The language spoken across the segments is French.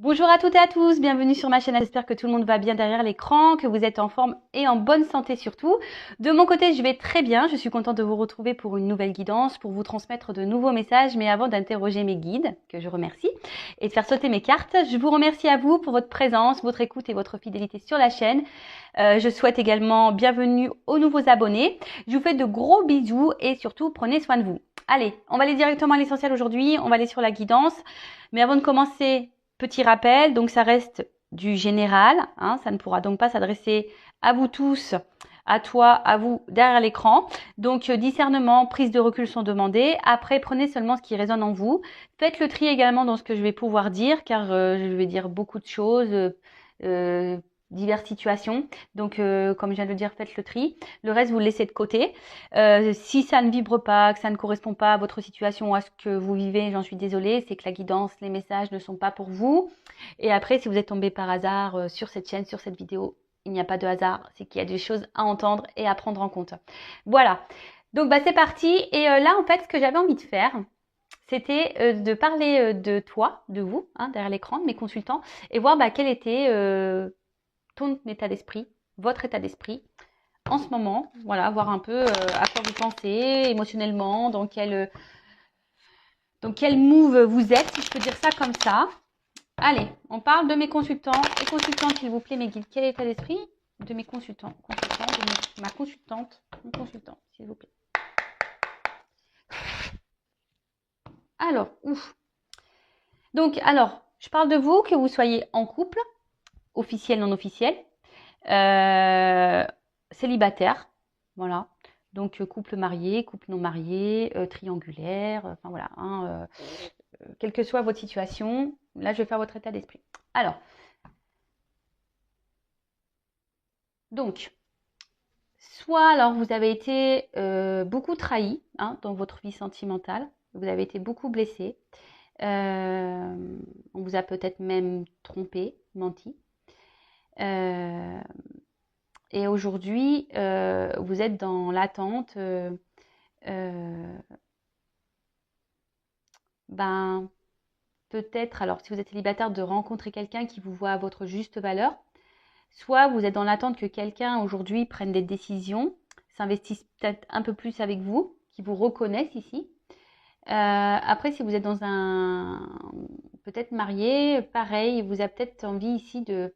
Bonjour à toutes et à tous, bienvenue sur ma chaîne. J'espère que tout le monde va bien derrière l'écran, que vous êtes en forme et en bonne santé surtout. De mon côté, je vais très bien. Je suis contente de vous retrouver pour une nouvelle guidance, pour vous transmettre de nouveaux messages. Mais avant d'interroger mes guides, que je remercie, et de faire sauter mes cartes, je vous remercie à vous pour votre présence, votre écoute et votre fidélité sur la chaîne. Je souhaite également bienvenue aux nouveaux abonnés. Je vous fais de gros bisous et surtout, prenez soin de vous. Allez, on va aller directement à l'essentiel aujourd'hui. On va aller sur la guidance. Mais avant de commencer, petit rappel, donc ça reste du général, hein, ça ne pourra donc pas s'adresser à vous tous, à toi, à vous derrière l'écran. Donc discernement, prise de recul sont demandées. Après, prenez seulement ce qui résonne en vous. Faites le tri également dans ce que je vais pouvoir dire, car je vais dire beaucoup de choses, diverses situations. Donc, comme je viens de le dire, faites le tri. Le reste, vous le laissez de côté. Si ça ne vibre pas, que ça ne correspond pas à votre situation ou à ce que vous vivez, j'en suis désolée, c'est que la guidance, les messages ne sont pas pour vous. Et après, si vous êtes tombé par hasard sur cette chaîne, sur cette vidéo, il n'y a pas de hasard, c'est qu'il y a des choses à entendre et à prendre en compte. Voilà. Donc, c'est parti. Et là, en fait, ce que j'avais envie de faire, c'était de parler de toi, de vous, hein, derrière l'écran, de mes consultants, et voir quel était ton état d'esprit, votre état d'esprit en ce moment. Voilà, voir un peu à quoi vous pensez émotionnellement, dans quel move vous êtes, si je peux dire ça comme ça. Allez, on parle de mes consultants et consultantes, s'il vous plaît, mes guides. Quel état d'esprit de mes consultants, de ma consultante, mon consultant, s'il vous plaît. Alors, ouf. Donc, je parle de vous, que vous soyez en couple, officiel, non officiel, célibataire, voilà. Donc, couple marié, couple non marié, triangulaire, enfin voilà. Hein, quelle que soit votre situation, là, je vais faire votre état d'esprit. Alors, donc, soit vous avez été beaucoup trahi hein, dans votre vie sentimentale, vous avez été beaucoup blessé, on vous a peut-être même trompé, menti. Et aujourd'hui, vous êtes dans l'attente peut-être, alors si vous êtes célibataire, de rencontrer quelqu'un qui vous voit à votre juste valeur. Soit vous êtes dans l'attente que quelqu'un aujourd'hui prenne des décisions, s'investisse peut-être un peu plus avec vous, qui vous reconnaisse ici. Après, si vous êtes dans peut-être marié, pareil, vous avez peut-être envie ici de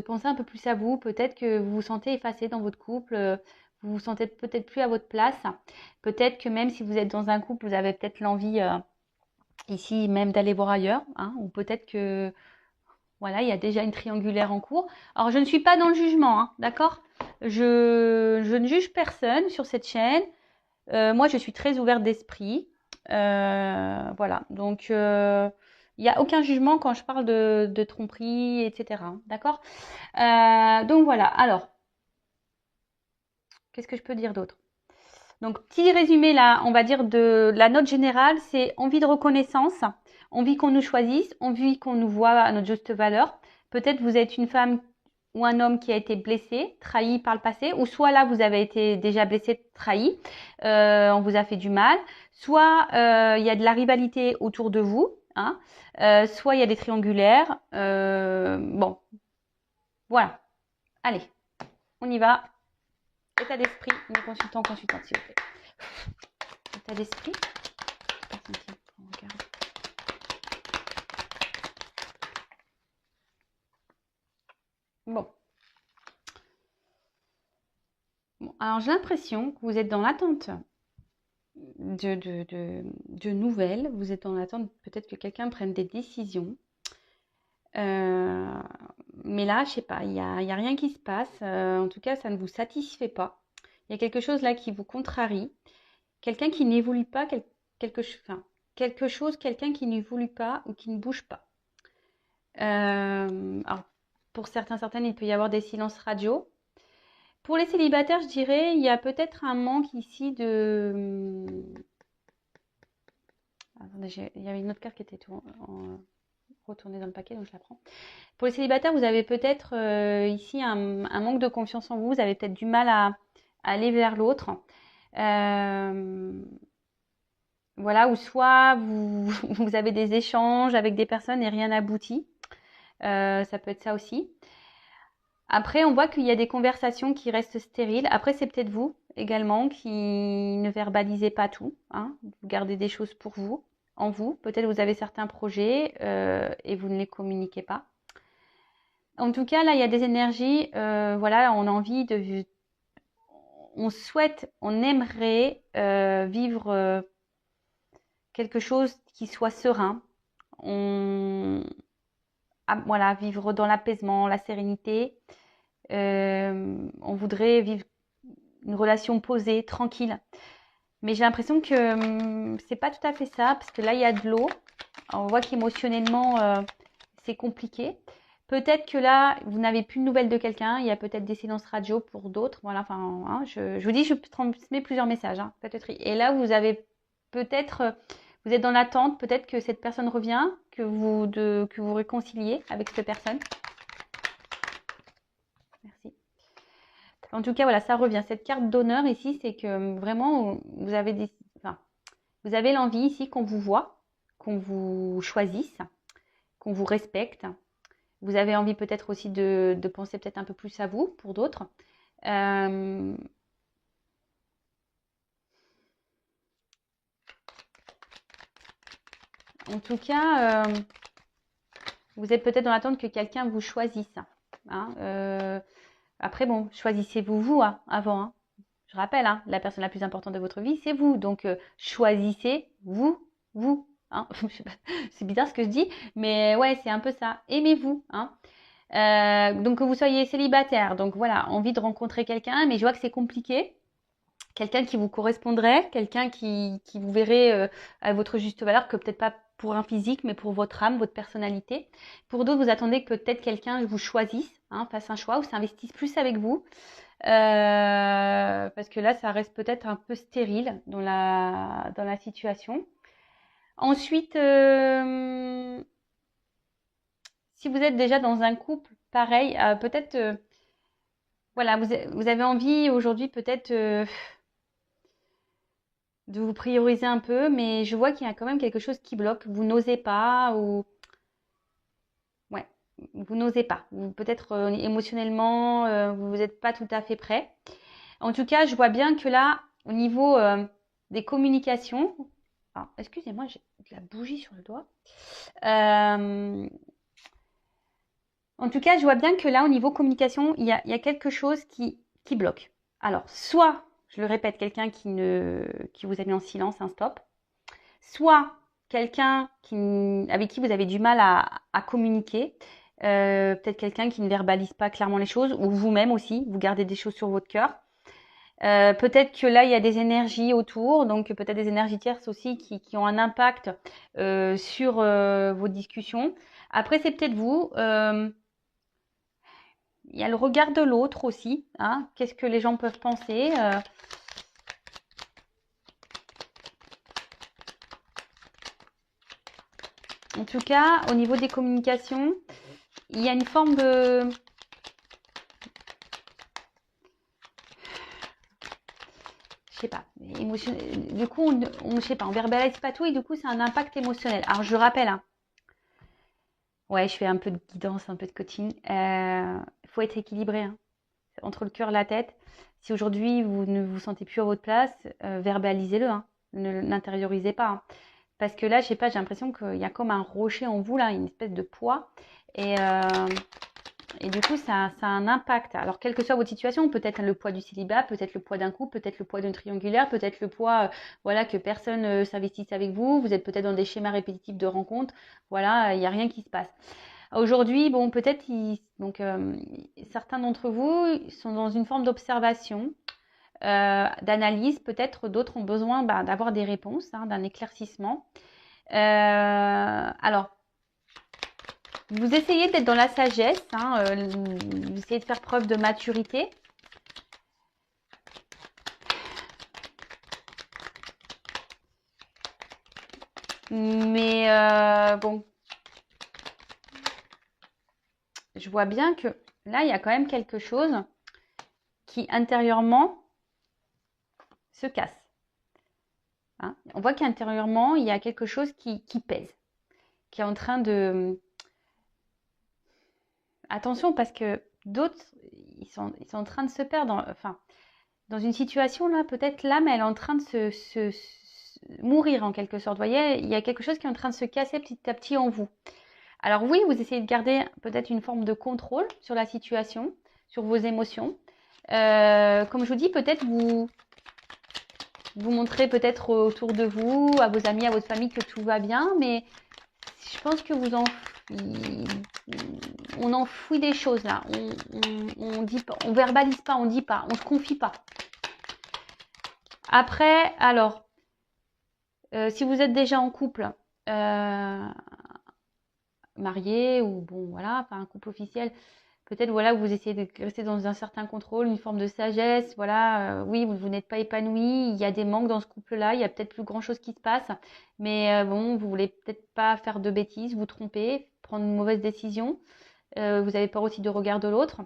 penser un peu plus à vous. Peut-être que vous vous sentez effacé dans votre couple, vous vous sentez peut-être plus à votre place. Peut-être que même si vous êtes dans un couple, vous avez peut-être l'envie ici même d'aller voir ailleurs. Hein, ou peut-être que voilà, il y a déjà une triangulaire en cours. Alors, je ne suis pas dans le jugement, hein, d'accord ? Je ne juge personne sur cette chaîne. Moi, je suis très ouverte d'esprit. Voilà, donc il n'y a aucun jugement quand je parle de tromperie, etc. D'accord ? Donc voilà, alors, qu'est-ce que je peux dire d'autre ? Donc, petit résumé là, on va dire de la note générale, c'est envie de reconnaissance, envie qu'on nous choisisse, envie qu'on nous voit à notre juste valeur. Peut-être vous êtes une femme ou un homme qui a été blessé, trahi par le passé, ou soit là vous avez été déjà blessé, trahi, on vous a fait du mal, soit il y a de la rivalité autour de vous, hein, soit il y a des triangulaires. Bon, voilà. Allez, on y va. État d'esprit, mes consultants, consultantes, s'il vous plaît. État d'esprit. Bon. Alors j'ai l'impression que vous êtes dans l'attente de nouvelles. Vous êtes dans l'attente peut-être que quelqu'un prenne des décisions. Mais là, je sais pas, il y a rien qui se passe. En tout cas, ça ne vous satisfait pas. Il y a quelque chose là qui vous contrarie. Quelqu'un qui n'évolue pas, quelque chose, quelqu'un qui n'évolue pas ou qui ne bouge pas. Alors, pour certaines, il peut y avoir des silences radio. Pour les célibataires, je dirais, il y a peut-être un manque ici de... Attendez, il y avait une autre carte qui était retournée dans le paquet, donc je la prends. Pour les célibataires, vous avez peut-être ici un manque de confiance en vous. Vous avez peut-être du mal à aller vers l'autre. Voilà, ou soit vous avez des échanges avec des personnes et rien n'aboutit. Ça peut être ça aussi. Après, on voit qu'il y a des conversations qui restent stériles. Après, c'est peut-être vous également qui ne verbalisez pas tout, hein. Vous gardez des choses pour vous, en vous. Peut-être vous avez certains projets et vous ne les communiquez pas. En tout cas, là, il y a des énergies. Voilà, on a envie de, on souhaite, on aimerait vivre quelque chose qui soit serein. Voilà, vivre dans l'apaisement, la sérénité. On voudrait vivre une relation posée, tranquille. Mais j'ai l'impression que c'est pas tout à fait ça, parce que là, il y a de l'eau. On voit qu'émotionnellement, c'est compliqué. Peut-être que là, vous n'avez plus de nouvelles de quelqu'un. Il y a peut-être des silences radio pour d'autres. Voilà, enfin, hein, je vous dis, je transmets plusieurs messages. Hein, peut-être. Et là, vous avez peut-être, vous êtes dans l'attente. Peut-être que cette personne revient, que vous réconciliez avec cette personne. Merci. En tout cas, voilà, ça revient. Cette carte d'honneur ici, c'est que vraiment, vous avez vous avez l'envie ici qu'on vous voit, qu'on vous choisisse, qu'on vous respecte. Vous avez envie peut-être aussi de penser peut-être un peu plus à vous pour d'autres. En tout cas, vous êtes peut-être dans l'attente que quelqu'un vous choisisse. Hein. Après, bon, choisissez-vous vous hein, avant. Hein. Je rappelle, hein, la personne la plus importante de votre vie, c'est vous. Donc, choisissez-vous, vous. Hein. C'est bizarre ce que je dis, mais ouais, c'est un peu ça. Aimez-vous. Hein. Donc, que vous soyez célibataire. Donc, voilà, envie de rencontrer quelqu'un, mais je vois que c'est compliqué. Quelqu'un qui vous correspondrait, quelqu'un qui vous verrait à votre juste valeur, que peut-être pas pour un physique, mais pour votre âme, votre personnalité. Pour d'autres, vous attendez que peut-être quelqu'un vous choisisse, hein, fasse un choix ou s'investisse plus avec vous. Parce que là, ça reste peut-être un peu stérile dans la situation. Ensuite, si vous êtes déjà dans un couple, pareil, peut-être, voilà, vous avez envie aujourd'hui peut-être de vous prioriser un peu, mais je vois qu'il y a quand même quelque chose qui bloque. Vous n'osez pas ou ouais, vous n'osez pas. Peut-être émotionnellement, vous n'êtes pas tout à fait prêt. En tout cas, je vois bien que là, au niveau des communications, excusez-moi, j'ai de la bougie sur le doigt. En tout cas, je vois bien que là, au niveau communication, il y a quelque chose qui bloque. Alors, soit, je le répète, quelqu'un qui vous a mis en silence, un stop. Soit quelqu'un avec qui vous avez du mal à communiquer. Peut-être quelqu'un qui ne verbalise pas clairement les choses, ou vous-même aussi, vous gardez des choses sur votre cœur. Peut-être que là, il y a des énergies autour, donc peut-être des énergies tierces aussi qui ont un impact sur vos discussions. Après, c'est peut-être vous. Il y a le regard de l'autre aussi. Hein. Qu'est-ce que les gens peuvent penser En tout cas, au niveau des communications, il y a une forme de... Je sais pas, du coup, je sais pas, on verbalise pas tout et du coup, c'est un impact émotionnel. Alors, je rappelle, hein, ouais, je fais un peu de guidance, un peu de coaching. Il faut être équilibré hein, entre le cœur et la tête. Si aujourd'hui, vous ne vous sentez plus à votre place, verbalisez-le. Hein, ne l'intériorisez pas. Hein. Parce que là, je sais pas, j'ai l'impression qu'il y a comme un rocher en vous, là, une espèce de poids. Et du coup, ça a un impact. Alors, quelle que soit votre situation, peut-être le poids du célibat, peut-être le poids d'un couple, peut-être le poids d'un triangulaire, peut-être le poids voilà, que personne s'investisse avec vous. Vous êtes peut-être dans des schémas répétitifs de rencontres. Voilà, il n'y a rien qui se passe. Aujourd'hui, bon, peut-être, certains d'entre vous sont dans une forme d'observation, d'analyse. Peut-être d'autres ont besoin d'avoir des réponses, hein, d'un éclaircissement. Alors, vous essayez d'être dans la sagesse, hein, vous essayez de faire preuve de maturité. Mais bon, je vois bien que là, il y a quand même quelque chose qui intérieurement se casse. hein. On voit qu'intérieurement, il y a quelque chose qui pèse, qui est en train de... Attention, parce que d'autres, ils sont en train de se perdre. Enfin, dans une situation là, peut-être l'âme, elle est en train de mourir en quelque sorte. Vous voyez, il y a quelque chose qui est en train de se casser petit à petit en vous. Alors oui, vous essayez de garder peut-être une forme de contrôle sur la situation, sur vos émotions. Comme je vous dis, peut-être vous montrez peut-être autour de vous, à vos amis, à votre famille que tout va bien, mais je pense que on enfouit des choses là. On dit pas, on verbalise pas, on dit pas, on se confie pas. Après, alors, si vous êtes déjà en couple, marié ou bon voilà, enfin un couple officiel, peut-être voilà, vous essayez de rester dans un certain contrôle, une forme de sagesse, voilà, oui, vous n'êtes pas épanoui, il y a des manques dans ce couple-là, il y a peut-être plus grand-chose qui se passe, mais bon, vous voulez peut-être pas faire de bêtises, vous tromper, prendre une mauvaise décision, vous avez peur aussi du regard de l'autre.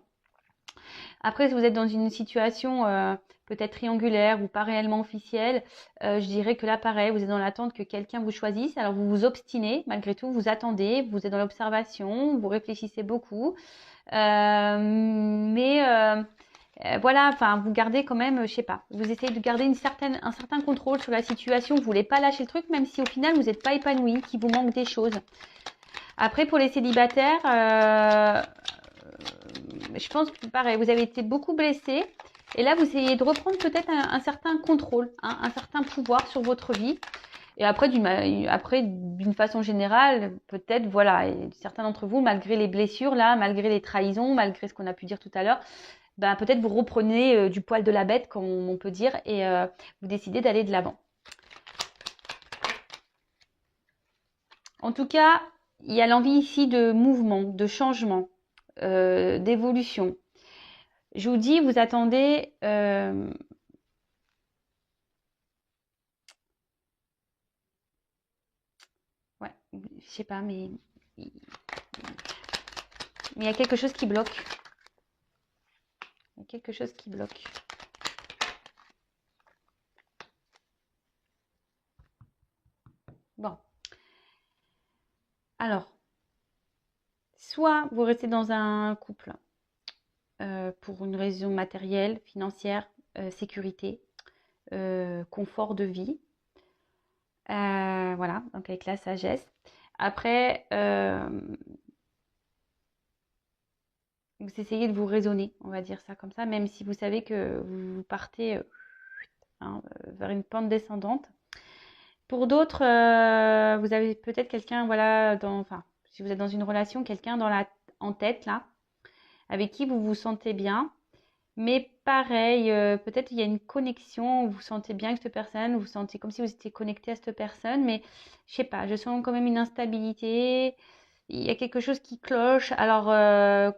Après, si vous êtes dans une situation peut-être triangulaire ou pas réellement officielle, je dirais que là, pareil, vous êtes dans l'attente que quelqu'un vous choisisse. Alors, vous vous obstinez, malgré tout, vous attendez, vous êtes dans l'observation, vous réfléchissez beaucoup. Voilà, enfin, vous gardez quand même, je sais pas, vous essayez de garder un certain contrôle sur la situation. Vous voulez pas lâcher le truc, même si au final, vous n'êtes pas épanoui, qu'il vous manque des choses. Après, pour les célibataires, je pense que pareil, vous avez été beaucoup blessé. Et là, vous essayez de reprendre peut-être un certain contrôle, hein, un certain pouvoir sur votre vie. Et après, d'une façon générale, peut-être, voilà, et certains d'entre vous, malgré les blessures, là, malgré les trahisons, malgré ce qu'on a pu dire tout à l'heure, ben, peut-être vous reprenez du poil de la bête, comme on peut dire, et vous décidez d'aller de l'avant. En tout cas, il y a l'envie ici de mouvement, de changement, d'évolution. Je vous dis, vous attendez... ouais, je sais pas, mais il y a quelque chose qui bloque. Il y a quelque chose qui bloque. Bon. Alors, soit vous restez dans un couple pour une raison matérielle, financière, sécurité, confort de vie. Voilà, donc avec la sagesse. Après, vous essayez de vous raisonner, on va dire ça comme ça, même si vous savez que vous partez vers une pente descendante. Pour d'autres, vous avez peut-être quelqu'un, voilà, enfin, si vous êtes dans une relation, quelqu'un en tête là, avec qui vous vous sentez bien. Mais pareil, peut-être il y a une connexion, vous vous sentez bien avec cette personne, vous vous sentez comme si vous étiez connecté à cette personne, mais je sais pas, je sens quand même une instabilité, il y a quelque chose qui cloche. Alors,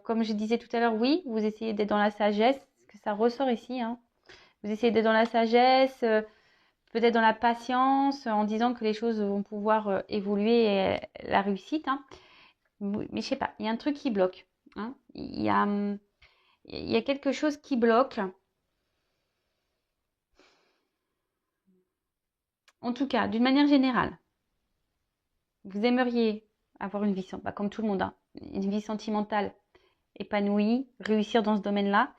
comme je disais tout à l'heure, oui, vous essayez d'être dans la sagesse, parce que ça ressort ici, hein. Vous essayez d'être dans la sagesse, peut-être dans la patience, en disant que les choses vont pouvoir évoluer et la réussite, hein. Mais je sais pas, il y a un truc qui bloque, hein. Il y a quelque chose qui bloque. En tout cas, d'une manière générale, vous aimeriez avoir une vie, comme tout le monde, hein, une vie sentimentale épanouie, réussir dans ce domaine-là.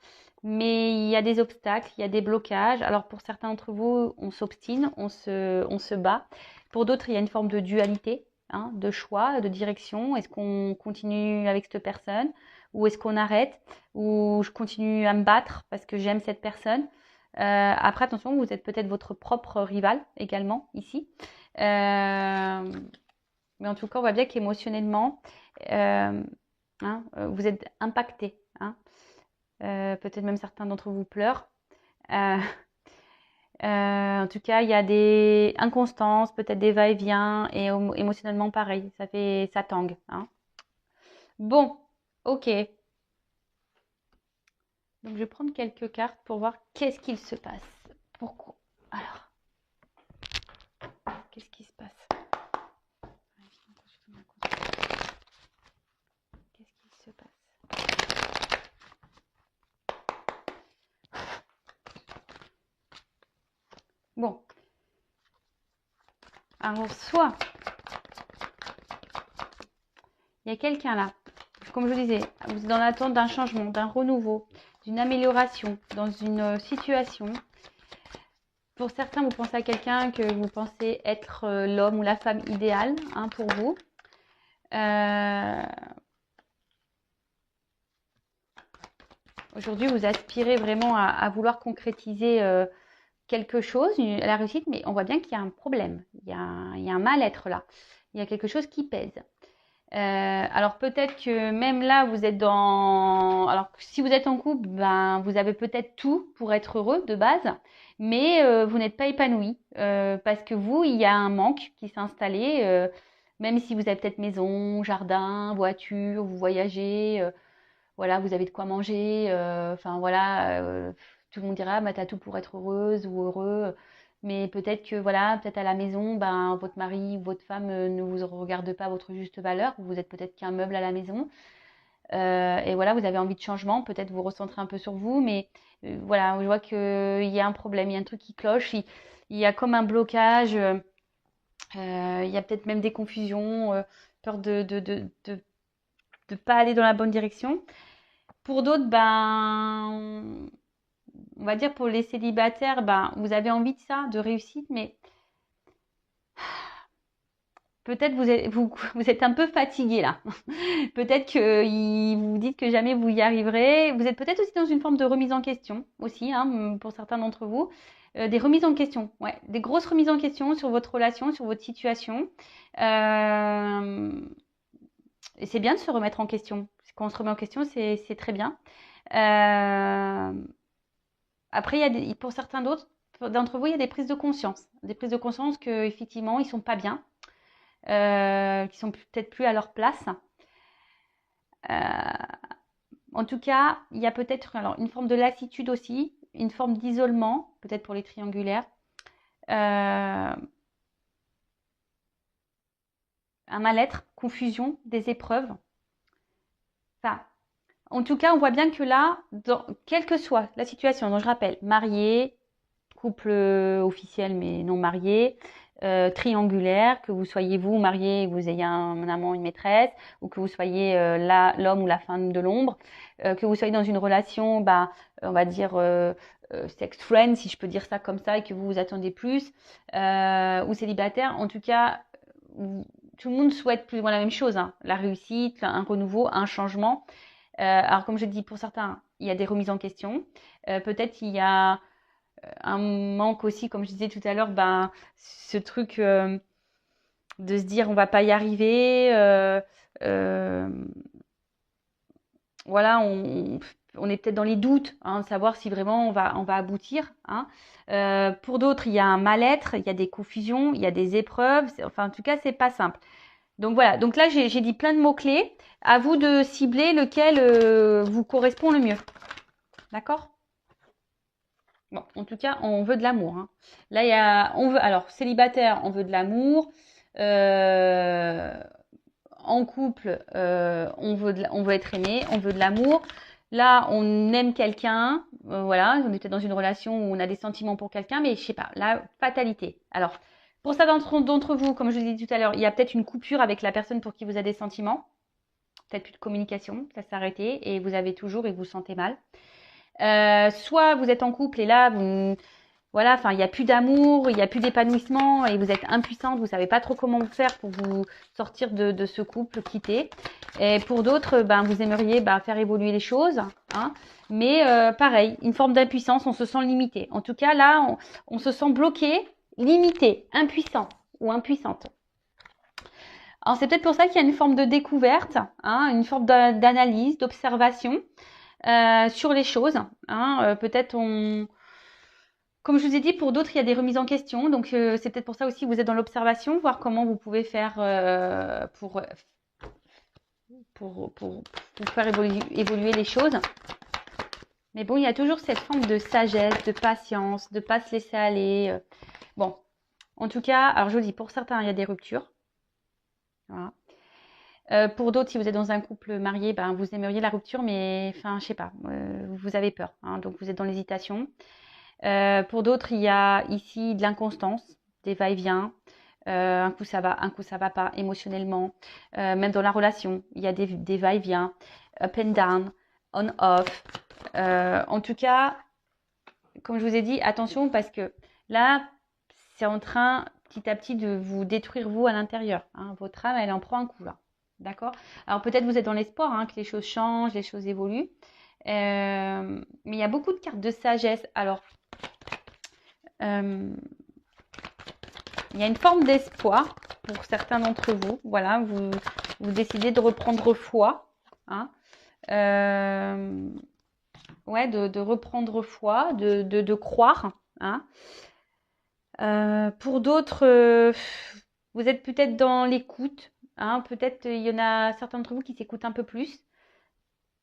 Mais il y a des obstacles, il y a des blocages. Alors pour certains d'entre vous, on s'obstine, on se bat. Pour d'autres, il y a une forme de dualité, hein, de choix, de direction. Est-ce qu'on continue avec cette personne ou est-ce qu'on arrête ou je continue à me battre parce que j'aime cette personne. Après, attention, vous êtes peut-être votre propre rival également ici. Mais en tout cas, on voit bien qu'émotionnellement, hein, vous êtes impacté, hein. Peut-être même certains d'entre vous pleurent. En tout cas, il y a des inconstances, peut-être des va-et-vient, et émotionnellement pareil, ça tangue, hein. Bon, ok. Donc je vais prendre quelques cartes pour voir qu'est-ce qu'il se passe. Pourquoi? Alors, qu'est-ce qui se passe? Qu'est-ce qu'il se passe? Bon, Alors, soit il y a quelqu'un là, comme je vous disais, vous êtes dans l'attente d'un changement, d'un renouveau, d'une amélioration dans une situation. Pour certains, vous pensez à quelqu'un que vous pensez être l'homme ou la femme idéale hein, pour vous. Aujourd'hui, vous aspirez vraiment à vouloir concrétiser quelque chose, la réussite, mais on voit bien qu'il y a un problème, il y a un mal-être là, il y a quelque chose qui pèse. Alors peut-être que même là, vous êtes dans... Alors si vous êtes en couple, ben, vous avez peut-être tout pour être heureux de base, mais vous n'êtes pas épanoui parce que vous, il y a un manque qui s'est installé, même si vous avez peut-être maison, jardin, voiture, vous voyagez, voilà, vous avez de quoi manger, enfin voilà, tout le monde dira, bah, t'as tout pour être heureuse ou heureux. Mais peut-être que voilà, peut-être à la maison, ben, votre mari ou votre femme ne vous regarde pas à votre juste valeur. Vous êtes peut-être qu'un meuble à la maison. Et voilà, vous avez envie de changement. Peut-être vous recentrez un peu sur vous. Mais voilà, je vois qu'il y a un problème, il y a un truc qui cloche. Il y a comme un blocage. Il y a peut-être même des confusions, peur de pas aller dans la bonne direction. Pour d'autres, ben, on va dire pour les célibataires, ben, vous avez envie de ça, de réussite, mais peut-être vous êtes un peu fatigué là. Peut-être que vous vous dites que jamais vous y arriverez. Vous êtes peut-être aussi dans une forme de remise en question aussi, hein, pour certains d'entre vous. Des remises en question, ouais, des grosses remises en question sur votre relation, sur votre situation. Et c'est bien de se remettre en question. Quand on se remet en question, c'est très bien. Euh, Après, pour certains d'autres, d'entre vous, il y a des prises de conscience. Des prises de conscience qu'effectivement, ils sont pas bien, qui sont peut-être plus à leur place. Euh, En tout cas, il y a peut-être alors une forme de lassitude aussi, une forme d'isolement, peut-être pour les triangulaires. Euh, un mal-être, confusion, des épreuves. Enfin, en tout cas, on voit bien que là, quelle que soit la situation, donc je rappelle, marié, couple officiel mais non marié, triangulaire, que vous soyez vous marié et que vous ayez un amant, une maîtresse, ou que vous soyez l'homme ou la femme de l'ombre, que vous soyez dans une relation, bah, on va dire sex friend, si je peux dire ça comme ça, et que vous vous attendez plus, ou célibataire, en tout cas, tout le monde souhaite plus ou moins la même chose, hein, la réussite, un renouveau, un changement. Alors comme je dis, pour certains, il y a des remises en question. Peut-être il y a un manque aussi, comme je disais tout à l'heure, ben, ce truc de se dire on va pas y arriver. Euh, voilà, on est peut-être dans les doutes, hein, de savoir si vraiment on va aboutir. Hein. Pour d'autres, il y a un mal-être, il y a des confusions, il y a des épreuves. Enfin, en tout cas, c'est pas simple. Donc voilà, donc là, j'ai dit plein de mots-clés. À vous de cibler lequel vous correspond le mieux. D'accord? Bon, en tout cas, on veut de l'amour. Hein. Là, alors, célibataire, on veut de l'amour. Euh, En couple, on veut être aimé, on veut de l'amour. Là, on aime quelqu'un, voilà, on était dans une relation où on a des sentiments pour quelqu'un, mais je sais pas, la fatalité. Alors, pour ça d'entre vous, comme je vous ai dit tout à l'heure, il y a peut-être une coupure avec la personne pour qui vous avez des sentiments, peut-être plus de communication, ça s'est arrêté et vous avez toujours et vous vous sentez mal. Soit vous êtes en couple et là, voilà, enfin, il n'y a plus d'amour, il n'y a plus d'épanouissement et vous êtes impuissante, vous ne savez pas trop comment faire pour vous sortir de ce couple quitté. Et pour d'autres, ben, vous aimeriez faire évoluer les choses, hein, mais pareil, une forme d'impuissance, on se sent limité. En tout cas, là, on se sent bloqué, limité, impuissant ou impuissante. Alors, c'est peut-être pour ça qu'il y a une forme de découverte, hein, une forme d'analyse, d'observation sur les choses. Hein, peut-être comme je vous ai dit, pour d'autres, il y a des remises en question. Donc, c'est peut-être pour ça aussi que vous êtes dans l'observation, voir comment vous pouvez faire pour faire évoluer les choses. Mais bon, il y a toujours cette forme de sagesse, de patience, de ne pas se laisser aller. Bon, en tout cas, alors je vous dis, pour certains, il y a des ruptures. Voilà. Pour d'autres, si vous êtes dans un couple marié, ben, vous aimeriez la rupture, mais enfin, je sais pas, vous avez peur. Hein, donc, vous êtes dans l'hésitation. Pour d'autres, il y a ici de l'inconstance, des va-et-vient. Un coup ça va pas émotionnellement. Même dans la relation, il y a des va-et-vient, up and down, on off. En tout cas, comme je vous ai dit, attention parce que là, c'est en train petit à petit de vous détruire vous à l'intérieur. Hein. Votre âme, elle en prend un coup là. D'accord? Alors peut-être vous êtes dans l'espoir hein, que les choses changent, les choses évoluent. Mais il y a beaucoup de cartes de sagesse. Alors, il y a une forme d'espoir pour certains d'entre vous. Voilà, vous décidez de reprendre foi. Hein. Ouais, de reprendre foi, de croire. Hein. Pour d'autres, vous êtes peut-être dans l'écoute. Hein. Peut-être il y en a certains d'entre vous qui s'écoutent un peu plus.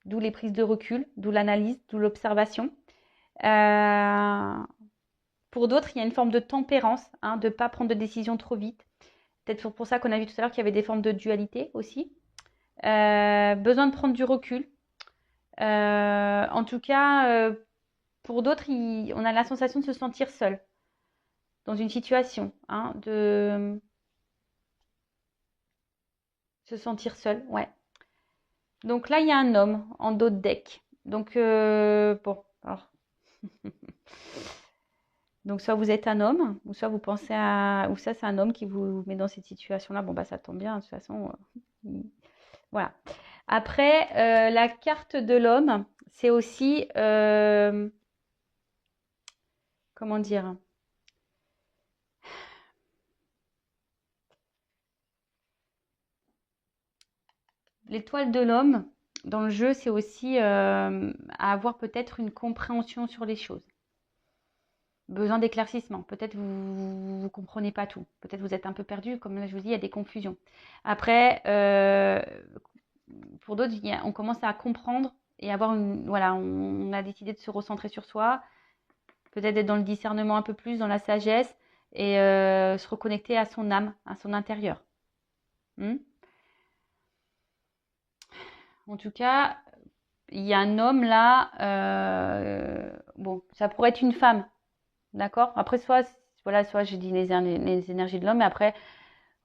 D'où les prises de recul, d'où l'analyse, d'où l'observation. Pour d'autres, il y a une forme de tempérance, hein, de ne pas prendre de décision trop vite. Peut-être pour ça qu'on a vu tout à l'heure qu'il y avait des formes de dualité aussi. Besoin de prendre du recul. En tout cas, pour d'autres, on a la sensation de se sentir seul dans une situation, hein, de se sentir seul, ouais. Donc là, il y a un homme en dos de deck. Donc, bon, alors. Donc, soit vous êtes un homme, ou soit vous pensez à... Ou ça, c'est un homme qui vous met dans cette situation-là. Bon, bah, ça tombe bien, de toute façon. Voilà. Après, la carte de l'homme, c'est aussi... comment dire? L'étoile de l'homme, dans le jeu, c'est aussi à avoir peut-être une compréhension sur les choses. Besoin d'éclaircissement. Peut-être vous ne comprenez pas tout. Peut-être vous êtes un peu perdu. Comme là, je vous dis, il y a des confusions. Après, pour d'autres, on commence à comprendre et avoir une... Voilà, on a décidé de se recentrer sur soi. Peut-être être dans le discernement un peu plus, dans la sagesse et se reconnecter à son âme, à son intérieur. En tout cas, il y a un homme là. Bon, ça pourrait être une femme. D'accord? Après, soit j'ai dit les énergies de l'homme, mais après,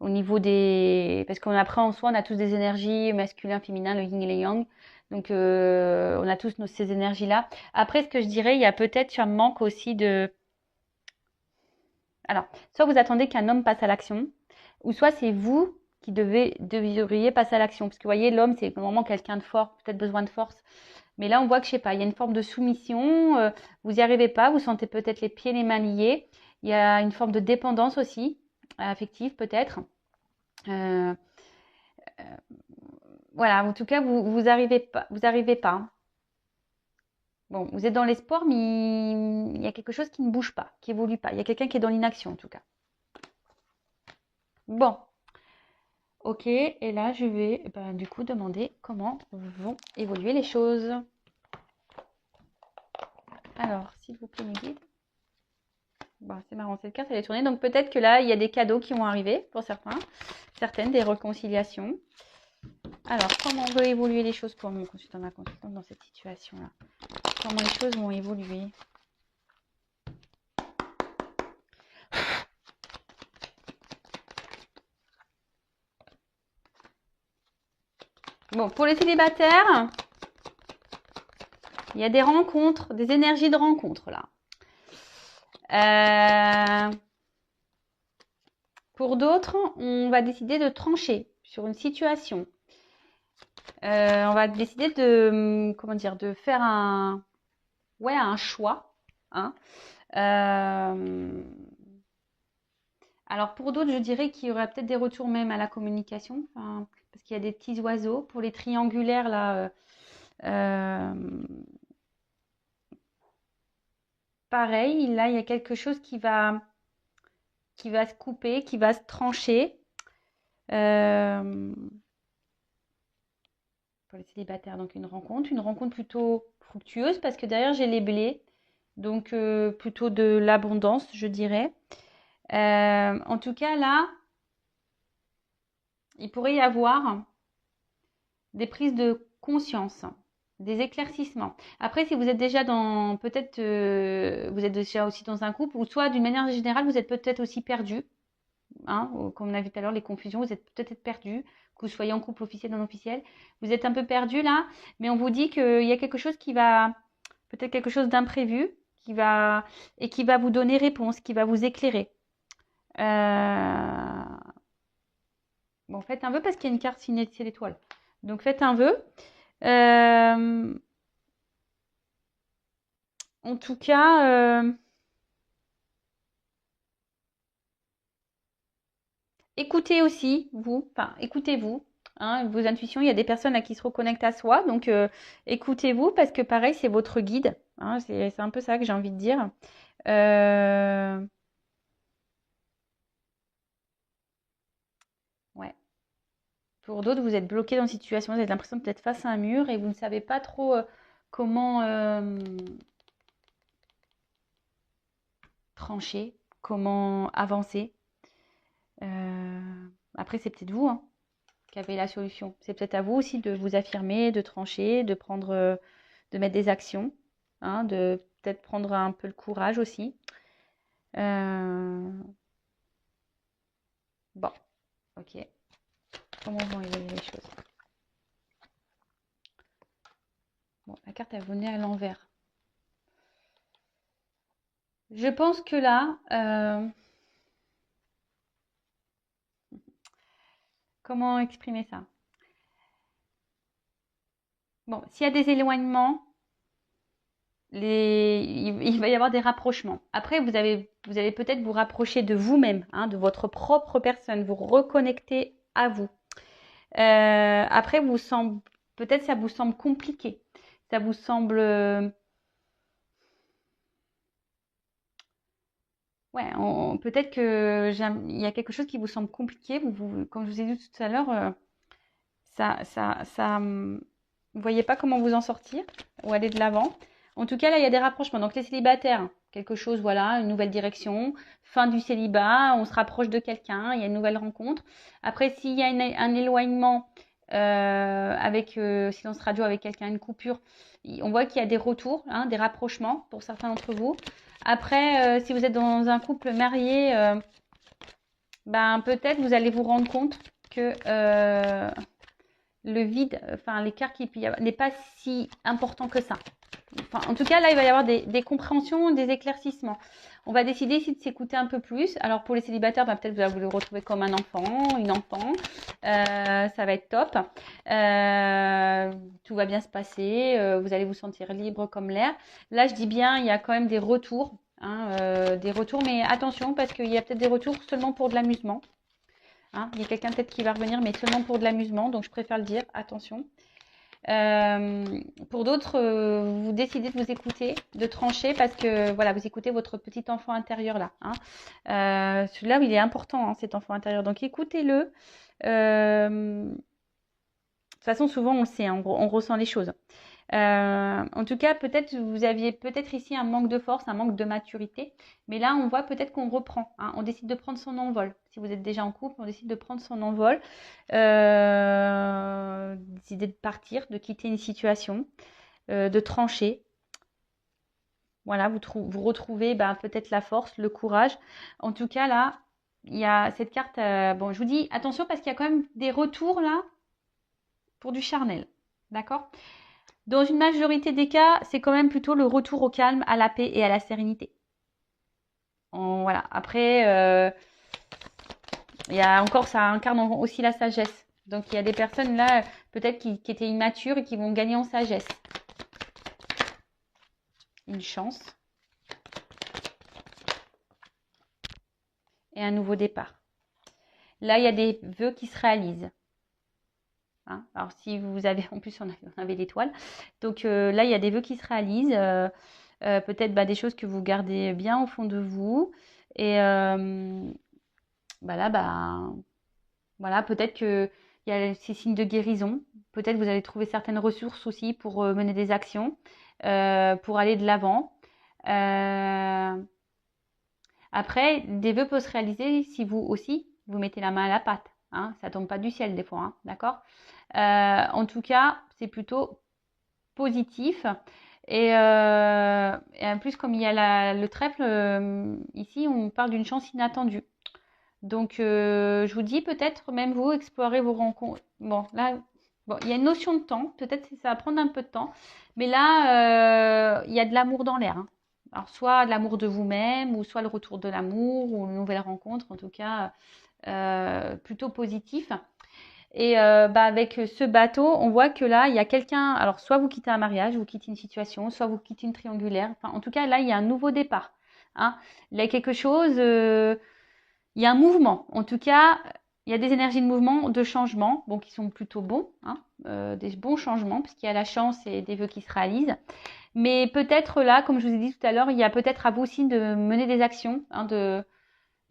au niveau des... Parce qu'après, en soi, on a tous des énergies masculin, féminin, le yin et le yang. Donc, on a tous ces énergies-là. Après, ce que je dirais, il y a peut-être un manque aussi de... Alors, soit vous attendez qu'un homme passe à l'action, ou soit c'est vous qui devriez passer à l'action. Parce que vous voyez, l'homme, c'est vraiment quelqu'un de fort, peut-être besoin de force. Mais là, on voit que, je sais pas, il y a une forme de soumission, vous n'y arrivez pas, vous sentez peut-être les pieds et les mains liés. Il y a une forme de dépendance aussi, affective peut-être. Voilà, en tout cas, vous arrivez pas. Vous arrivez pas. Bon, vous êtes dans l'espoir, mais il y a quelque chose qui ne bouge pas, qui évolue pas. Il y a quelqu'un qui est dans l'inaction, en tout cas. Bon, ok, et là, je vais du coup demander comment vont évoluer les choses. Alors, s'il vous plaît, mes guides. Bon, c'est marrant, cette carte, elle est tournée. Donc, peut-être que là, il y a des cadeaux qui vont arriver pour certaines, des réconciliations. Alors, comment on veut évoluer les choses pour mon consultant, ma consultante dans cette situation-là? Comment les choses vont évoluer? Bon, pour les célibataires, il y a des rencontres, des énergies de rencontre là. Pour d'autres, on va décider de trancher sur une situation. On va décider de, comment dire, de faire un choix. Hein. Alors pour d'autres, je dirais qu'il y aurait peut-être des retours même à la communication, parce qu'il y a des petits oiseaux. Pour les triangulaires là, pareil, là il y a quelque chose qui va se couper, qui va se trancher. Pour les célibataires, donc une rencontre plutôt fructueuse parce que derrière j'ai les blés, donc plutôt de l'abondance, je dirais. En tout cas, là, il pourrait y avoir des prises de conscience, des éclaircissements. Après, si vous êtes déjà dans, peut-être, vous êtes déjà aussi dans un couple, ou soit d'une manière générale, vous êtes peut-être aussi perdu. hein, comme on a vu tout à l'heure, les confusions, vous êtes peut-être perdu, que vous soyez en couple officiel, non officiel. Vous êtes un peu perdu là, mais on vous dit qu'il y a quelque chose qui va, peut-être quelque chose d'imprévu, qui va vous donner réponse, qui va vous éclairer. Bon, faites un vœu parce qu'il y a une carte signée de l'étoile. Donc faites un vœu. En tout cas, écoutez aussi, vous, enfin, écoutez-vous, hein, vos intuitions. Il y a des personnes à qui se reconnectent à soi, donc écoutez-vous parce que pareil, c'est votre guide. Hein, c'est un peu ça que j'ai envie de dire. Ouais. Pour d'autres, vous êtes bloqué dans une situation, vous avez l'impression d'être face à un mur et vous ne savez pas trop comment trancher, comment avancer. Après, c'est peut-être vous, hein, qui avez la solution. C'est peut-être à vous aussi de vous affirmer, de trancher, de prendre, de mettre des actions, hein, de peut-être prendre un peu le courage aussi. Bon, ok. Comment vont évoluer les choses? Bon, la carte elle venait à l'envers. Je pense que là, comment exprimer ça? Bon, s'il y a des éloignements, il va y avoir des rapprochements. Après, vous allez peut-être vous rapprocher de vous-même, hein, de votre propre personne, vous reconnecter à vous. Après, peut-être ça vous semble compliqué. Ça vous semble, ouais, peut-être que il y a quelque chose qui vous semble compliqué. Comme je vous ai dit tout à l'heure, vous voyez pas comment vous en sortir ou aller de l'avant. En tout cas, là, il y a des rapprochements. Donc, les célibataires, quelque chose, voilà, une nouvelle direction, fin du célibat, on se rapproche de quelqu'un, il y a une nouvelle rencontre. Après, s'il y a un éloignement avec silence radio avec quelqu'un, une coupure, on voit qu'il y a des retours, hein, des rapprochements pour certains d'entre vous. Après, si vous êtes dans un couple marié, ben peut-être vous allez vous rendre compte que le vide, enfin l'écart qu'il peut y avoir n'est pas si important que ça. Enfin, en tout cas, là, il va y avoir des compréhensions, des éclaircissements. On va décider ici de s'écouter un peu plus. Alors, pour les célibataires, bah, peut-être vous allez vous le retrouver comme un enfant, une enfant. Ça va être top. Tout va bien se passer. Vous allez vous sentir libre comme l'air. Là, je dis bien, il y a quand même des retours. Hein, des retours, mais attention, parce qu'il y a peut-être des retours seulement pour de l'amusement. Hein, il y a quelqu'un peut-être qui va revenir, mais seulement pour de l'amusement. Donc, je préfère le dire. Attention. Pour d'autres, vous décidez de vous écouter, de trancher parce que voilà, vous écoutez votre petit enfant intérieur là. Hein. Celui-là, il est important, hein, cet enfant intérieur. Donc écoutez-le. De toute façon, souvent on le sait, hein, on ressent les choses. En tout cas, peut-être vous aviez peut-être ici un manque de force, un manque de maturité, mais là on voit peut-être qu'on reprend, hein, on décide de prendre son envol. Si vous êtes déjà en couple, on décide de prendre son envol, décider de partir, de quitter une situation, de trancher. Voilà, vous retrouvez ben, peut-être la force, le courage. En tout cas là, il y a cette carte. Bon, je vous dis attention parce qu'il y a quand même des retours là pour du charnel, d'accord? Dans une majorité des cas, c'est quand même plutôt le retour au calme, à la paix et à la sérénité. Voilà. Après, il y a encore, ça incarne aussi la sagesse. Donc, il y a des personnes là, peut-être qui étaient immatures et qui vont gagner en sagesse. Une chance. Et un nouveau départ. Là, il y a des vœux qui se réalisent. Hein, alors, si vous avez, en plus, on avait l'étoile. Donc, là, il y a des vœux qui se réalisent. Peut-être bah, des choses que vous gardez bien au fond de vous. Et bah là, bah, voilà, peut-être qu'il y a ces signes de guérison. Peut-être vous allez trouver certaines ressources aussi pour mener des actions, pour aller de l'avant. Après, des vœux peuvent se réaliser si vous aussi, vous mettez la main à la pâte. Hein, ça tombe pas du ciel des fois, hein, d'accord? En tout cas, c'est plutôt positif. Et en plus, comme il y a le trèfle, ici, on parle d'une chance inattendue. Donc, je vous dis peut-être même vous explorer vos rencontres. Bon, là, bon, il y a une notion de temps. Peut-être que ça va prendre un peu de temps. Mais là, il y a de l'amour dans l'air, hein. Alors, soit l'amour de vous-même, ou soit le retour de l'amour, ou une nouvelle rencontre, en tout cas, plutôt positif. Et avec ce bateau, on voit que là, il y a quelqu'un. Alors, soit vous quittez un mariage, vous quittez une situation, soit vous quittez une triangulaire. Enfin, en tout cas, là, il y a un nouveau départ, hein. Il y a quelque chose. Il y a un mouvement. En tout cas, il y a des énergies de mouvement, de changement, bon, qui sont plutôt bons, hein, des bons changements, puisqu'il y a la chance et des vœux qui se réalisent. Mais peut-être là, comme je vous ai dit tout à l'heure, il y a peut-être à vous aussi de mener des actions, hein, de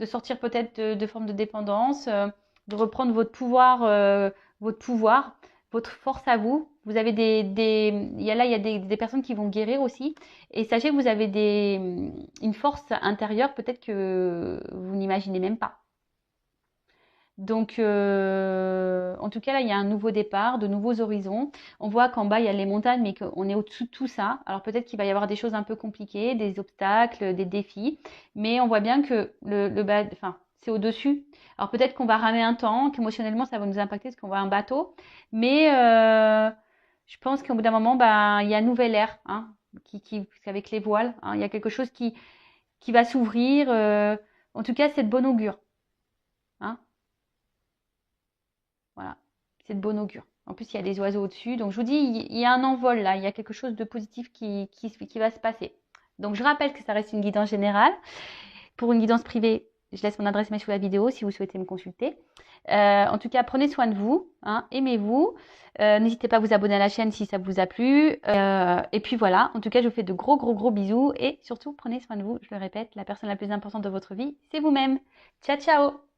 sortir peut-être de formes de dépendance, de reprendre votre pouvoir, votre force à vous. Vous avez il y a des personnes qui vont guérir aussi. Et sachez que vous avez une force intérieure peut-être que vous n'imaginez même pas. Donc, en tout cas, là, il y a un nouveau départ, de nouveaux horizons. On voit qu'en bas, il y a les montagnes, mais qu'on est au-dessus de tout ça. Alors, peut-être qu'il va y avoir des choses un peu compliquées, des obstacles, des défis. Mais on voit bien que le bas, enfin, c'est au-dessus. Alors, peut-être qu'on va ramer un temps, qu'émotionnellement, ça va nous impacter parce qu'on voit un bateau. Mais je pense qu'au bout d'un moment, il y a un nouvel air, hein, avec les voiles, hein, il y a quelque chose qui va s'ouvrir. En tout cas, c'est de bon augure, hein. Voilà, c'est de bon augure. En plus, il y a des oiseaux au-dessus. Donc, je vous dis, il y a un envol là. Il y a quelque chose de positif qui va se passer. Donc, je rappelle que ça reste une guidance générale. Pour une guidance privée, je laisse mon adresse mail sous la vidéo si vous souhaitez me consulter. En tout cas, prenez soin de vous, hein, aimez-vous. N'hésitez pas à vous abonner à la chaîne si ça vous a plu. Et puis voilà, en tout cas, je vous fais de gros, gros, gros bisous. Et surtout, prenez soin de vous. Je le répète, la personne la plus importante de votre vie, c'est vous-même. Ciao, ciao!